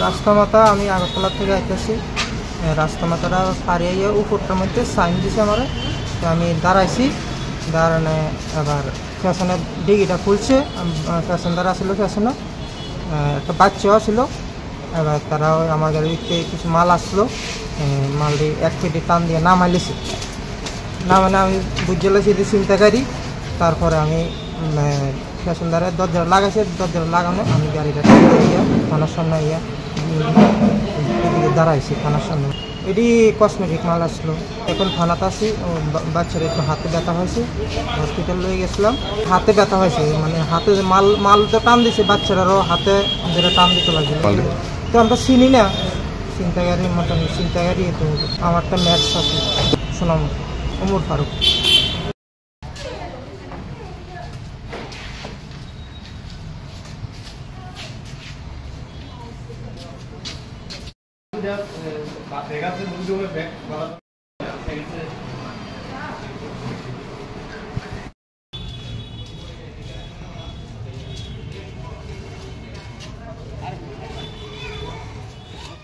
রাস্তামাতা আমি আগরতলা থেকে আইতেছি। রাস্তামাতাটা পাড়িয়ে উপরটার মধ্যে সাইন দিছে আমার, তো আমি দাঁড়াইছি। দাঁড়ানে আবার পেছনের ডিগিটা খুলছে, প্যাসেঞ্জার আসলো, পেছনে একটা বাচ্চাও আসলো। এবার তারা আমার গাড়িতে কিছু মাল আসলো, মালটি এক পেটে টান দিয়ে নামাইলেছে। নামানে আমি বুঝে লেছি যে ছিনতাইকারী। তারপরে আমি প্যাসেঞ্জারের দরজা লাগাইছে, দরজা লাগানো আমি গাড়িটা থানার সামনে এদিকে দাঁড়াইছি থানার সামনে। এটি কসমেটিক মাল আসলো। এখন থানাতে আসি, বাচ্চার একটু হাতে ব্যথা হয়েছে, হসপিটাল লয়ে গেছিলাম। হাতে ব্যথা হয়েছে, মানে হাতে মাল তো টান দিছে, বাচ্চারারও হাতে যেটা টান দিতে লাগছে। তো আমরা চিনি না ছিনতাইকারীর মতন, ছিনতাইকারী তো আমারটা ম্যাথস আছে। শোনাম ওমর ফারুক।